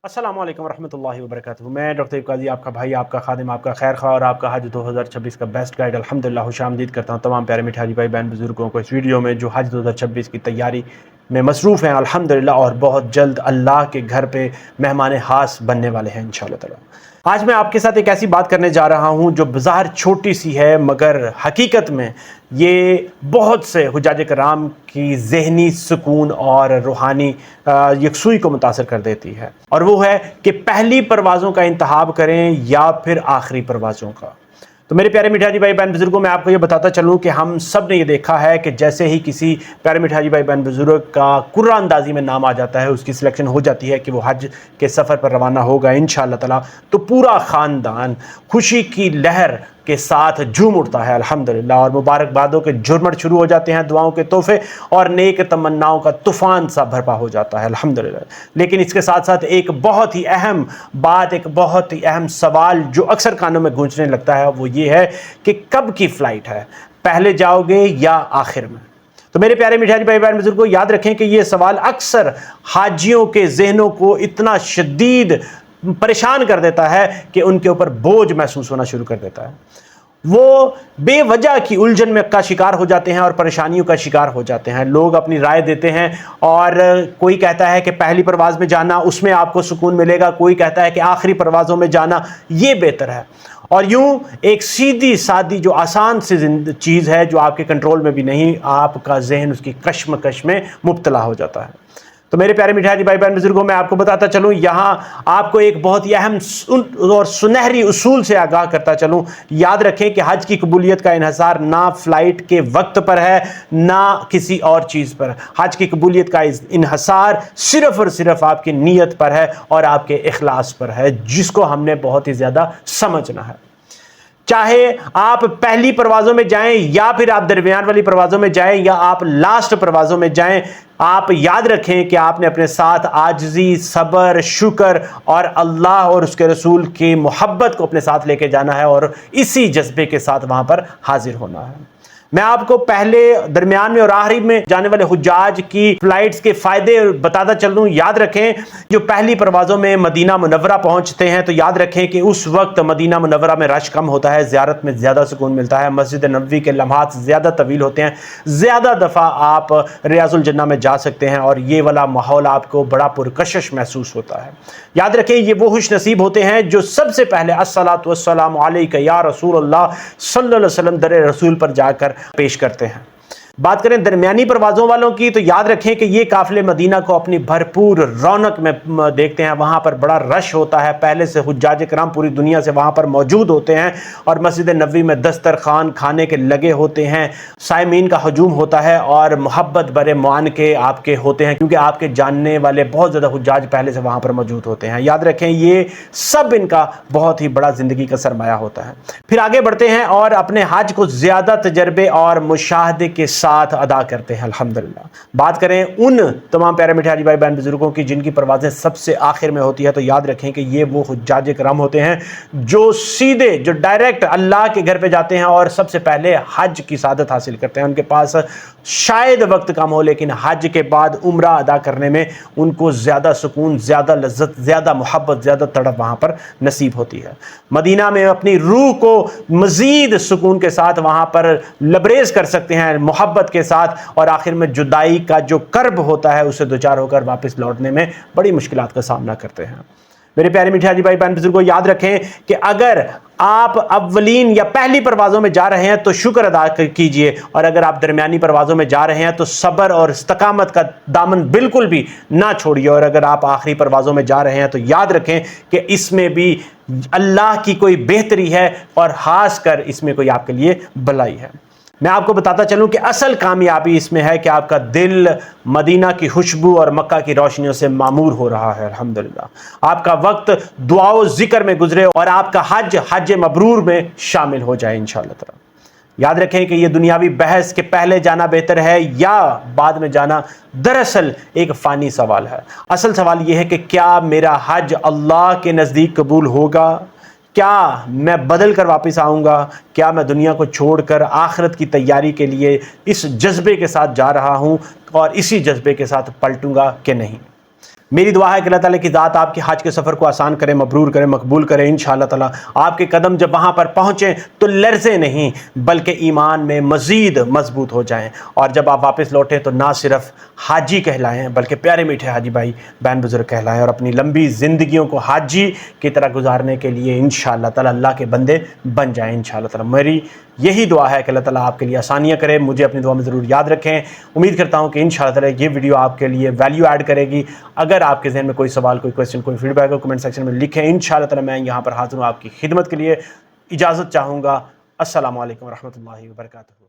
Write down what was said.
अस्सलाम वालेकुम रहमतुल्लाहि व बरकातहू। मैं डॉक्टर काजी आपका भाई, आपका खादिम, आपका खैर खा और आपका हज 2026 का बेस्ट गाइड अल्हम्दुलिल्लाह खुशामदीद करता हूँ तमाम प्यारे मिठे हाजी भाई बहन बुजुर्गों को इस वीडियो में जो हज 2026 की तैयारी में मसरूफ़ हैं अल्हम्दुलिल्लाह, और बहुत जल्द अल्लाह के घर पे मेहमान खास बनने वाले हैं इंशाअल्लाह ताला। आज मैं आपके साथ एक ऐसी बात करने जा रहा हूँ जो बाज़ार छोटी सी है, मगर हकीकत में ये बहुत से हुज्जाज कराम की ज़हनी सुकून और रूहानी यकसुई को मुतासर कर देती है, और वो है कि पहली परवाज़ों का इंतखाब करें या फिर आखिरी परवाज़ों का। तो मेरे प्यारे मिठाजी भाई बहन बुजुर्गों, मैं आपको ये बताता चलूँ कि हम सब ने ये देखा है कि जैसे ही किसी प्यारे मिठाजी भाई बहन बुजुर्ग का कुर्रा अंदाज़ी में नाम आ जाता है, उसकी सिलेक्शन हो जाती है कि वो हज के सफ़र पर रवाना होगा इंशाअल्लाह ताला, तो पूरा ख़ानदान खुशी की लहर के साथ झूम उठता है अल्हम्दुलिल्लाह, और मुबारकबादों के जुर्मट शुरू हो जाते हैं, दुआओं के तोहफे और नेक तमन्नाओं का तूफ़ान सा भरपा हो जाता है अल्हम्दुलिल्लाह। लेकिन इसके साथ साथ एक बहुत ही अहम बात, एक बहुत ही अहम सवाल जो अक्सर कानों में गूंजने लगता है, वो ये है कि कब की फ़्लाइट है, पहले जाओगे या आखिर में। तो मेरे प्यारे मिठाई भाई बहन बुजुर्गों, याद रखें कि ये सवाल अक्सर हाजियों के जहनों को इतना शदीद परेशान कर देता है कि उनके ऊपर बोझ महसूस होना शुरू कर देता है। वो बेवजह की उलझन में का शिकार हो जाते हैं और परेशानियों का शिकार हो जाते हैं। लोग अपनी राय देते हैं, और कोई कहता है कि पहली परवाज़ में जाना, उसमें आपको सुकून मिलेगा, कोई कहता है कि आखिरी परवाज़ों में जाना ये बेहतर है। और यूं एक सीधी सादी जो आसान सी चीज़ है जो आपके कंट्रोल में भी नहीं, आपका जहन उसकी कश्मकश में मुब्तला हो जाता है। तो मेरे प्यारे मिठाई भाई बहन बुजुर्गों, मैं आपको बताता चलूँ, यहाँ आपको एक बहुत ही अहम और सुनहरी उसूल से आगाह करता चलूँ। याद रखें कि हज की कबूलियत का इन्हसार ना फ़्लाइट के वक्त पर है, ना किसी और चीज़ पर। हज की कबूलियत का इन्हसार सिर्फ़ और सिर्फ आपकी नीयत पर है और आपके इखलास पर है, जिसको हमने बहुत ही ज़्यादा समझना है। चाहे आप पहली परवाज़ों में जाएं या फिर आप दरमियान वाली परवाज़ों में जाएं या आप लास्ट परवाज़ों में जाएं, आप याद रखें कि आपने अपने साथ आजिज़ी, सब्र, शुक्र और अल्लाह और उसके रसूल की मोहब्बत को अपने साथ लेके जाना है, और इसी जज्बे के साथ वहाँ पर हाजिर होना है। मैं आपको पहले, दरमियान में और आखिरी में जाने वाले हुज्जाज की फ़्लाइट्स के फ़ायदे बताता चलूँ। याद रखें, जो पहली परवाज़ों में मदीना मुनव्वरा पहुँचते हैं तो याद रखें कि उस वक्त मदीना मुनव्वरा में रश कम होता है, ज़ियारत में ज़्यादा सुकून मिलता है, मस्जिद नबवी के लम्हात ज़्यादा तवील होते हैं, ज़्यादा दफ़ा आप रियाज़ुल जन्ना में जा सकते हैं, और ये वाला माहौल आपको बड़ा पुरकशिश महसूस होता है। याद रखें, ये वो खुश नसीब होते हैं जो सबसे पहले अस्सलातु वस्सलामु अलैका या रसूलल्लाह सल्लल्लाहु अलैहि वसल्लम दर रसूल पर जाकर पेश करते हैं। बात करें दरमियानी परवाज़ों वालों की, तो याद रखें कि ये काफ़िले मदीना को अपनी भरपूर रौनक में देखते हैं। वहाँ पर बड़ा रश होता है, पहले से हुज्जाज कराम पूरी दुनिया से वहाँ पर मौजूद होते हैं, और मस्जिद नबवी में दस्तरखान खाने के लगे होते हैं, साइमीन का हजूम होता है, और मोहब्बत बड़े मान के आपके होते हैं, क्योंकि आपके जानने वाले बहुत ज़्यादा हुज्जाज पहले से वहाँ पर मौजूद होते हैं। याद रखें, ये सब इनका बहुत ही बड़ा ज़िंदगी का सरमाया होता है। फिर आगे बढ़ते हैं और अपने हज को ज़्यादा तजर्बे और मुशाहदे के साथ अदा करते हैं अल्हम्दुलिल्लाह। बात करें उन तमाम प्यारे मिठाई भाई बहन बुजुर्गों की जिनकी परवाज़ें सबसे आखिर में होती है, तो याद रखें कि ये वो हुज्जाज कराम होते हैं जो सीधे, जो डायरेक्ट अल्लाह के घर पे जाते हैं और सबसे पहले हज की सादत हासिल करते हैं। उनके पास शायद वक्त कम हो, लेकिन हज के बाद उम्रा अदा करने में उनको ज़्यादा सुकून, ज़्यादा लज्जत, ज़्यादा मोहब्बत, ज़्यादा तड़प वहाँ पर नसीब होती है। मदीना में अपनी रूह को मज़ीद सुकून के साथ वहाँ पर लबरेज कर सकते हैं, मोहब्बत के साथ, और आखिर में जुदाई का जो कर्ब होता है उससे दो चार होकर वापस लौटने में बड़ी मुश्किलात का सामना करते हैं। मेरे प्यारे मिठाई भाई बहन बुजुर्गों, याद रखें कि अगर आप अव्वलीन या पहली परवाज़ों में जा रहे हैं तो शुक्र अदा कीजिए, और अगर आप दरमियानी परवाज़ों में जा रहे हैं तो सब्र और इस्तकामत का दामन बिल्कुल भी ना छोड़िए, और अगर आप आखिरी परवाज़ों में जा रहे हैं तो याद रखें कि इसमें भी अल्लाह की कोई बेहतरी है, और ख़ास कर इसमें कोई आपके लिए भलाई है। मैं आपको बताता चलूं कि असल कामयाबी इसमें है कि आपका दिल मदीना की खुशबू और मक्का की रोशनियों से मामूर हो रहा है अल्हम्दुलिल्लाह। आपका वक्त दुआओ ज़िक्र में गुजरे और आपका हज मबरूर में शामिल हो जाए इंशाअल्लाह ताला। याद रखें कि ये दुनियावी बहस के पहले जाना बेहतर है या बाद में जाना, दरअसल एक फ़ानी सवाल है। असल सवाल ये है कि क्या मेरा हज अल्लाह के नज़दीक कबूल होगा? क्या मैं बदल कर वापस आऊँगा? क्या मैं दुनिया को छोड़कर आखिरत की तैयारी के लिए इस जज्बे के साथ जा रहा हूँ और इसी जज्बे के साथ पलटूंगा कि नहीं? میری دعا ہے کہ اللہ تعالیٰ کی ذات آپ کے حج کے سفر کو آسان کرے، مبرور کرے، مقبول کرے انشاءاللہ تعالیٰ۔ آپ کے قدم جب وہاں پر پہنچیں تو لرزیں نہیں بلکہ ایمان میں مزید مضبوط ہو جائیں، اور جب آپ واپس لوٹیں تو نہ صرف حاجی کہلائیں بلکہ پیارے میٹھے حاجی بھائی بہن بزرگ کہلائیں، اور اپنی لمبی زندگیوں کو حاجی کی طرح گزارنے کے لیے انشاءاللہ تعالیٰ اللہ کے بندے بن جائیں انشاءاللہ تعالیٰ۔ میری یہی دعا ہے کہ اللہ تعالیٰ آپ کے لیے آسانیاں کرے، مجھے اپنی دعا میں ضرور یاد رکھیں۔ امید کرتا ہوں کہ انشاءاللہ تعالیٰ یہ ویڈیو آپ کے لیے ویلیو ایڈ کرے گی۔ اگر آپ کے ذہن میں کوئی سوال، کوئی کویسچن، کوئی فیڈ بیک ہو، کمنٹ سیکشن میں لکھیں انشاءاللہ تعالیٰ۔ میں یہاں پر حاضر ہوں آپ کی خدمت کے لیے۔ اجازت چاہوں گا۔ السلام علیکم ورحمۃ اللہ وبرکاتہ۔